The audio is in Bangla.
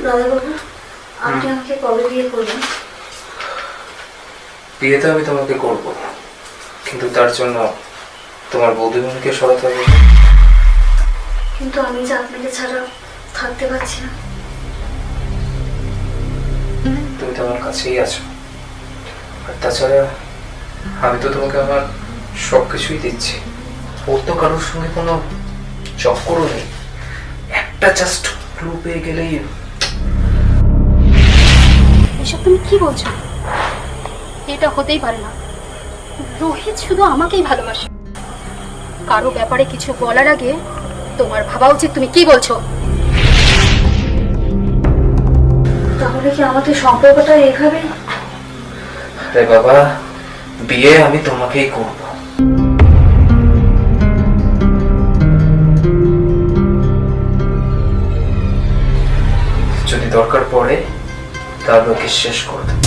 দাদাবাবু, আপনি আমাকে কবে বিয়ে করবেন? বিয়ে তো আমি তোমাকে করব, কিন্তু তার জন্য তোমার বৌদিমণিকে সরাতে হবে। কিন্তু আমি যে আপনাকে ছাড়া থাকতে পারছি না। তুমি তো আমার কাছেই আছো, আর তাছাড়া আমি তো তোমাকে আমার সবকিছুই দিচ্ছি। ওর তো কারোর সঙ্গে কোনো চক্করও নেই, একটা জাস্ট ক্লু পেয়ে গেলেই। এসব তুমি কি বলছো? এটা হতেই পারে না। রোহিত শুধু আমাকেই ভালোবাসে। কারো ব্যাপারে কিছু বলার আগে তোমার ভাবা উচিত তুমি কি বলছো। তাহলে কি আমাদের সম্পর্কটা এভাবেই? আরে বাবা, বিয়ে আমি তোমাকেই করব। যদি দরকার পড়ে তাহলে ওকে শেষ করে দেব।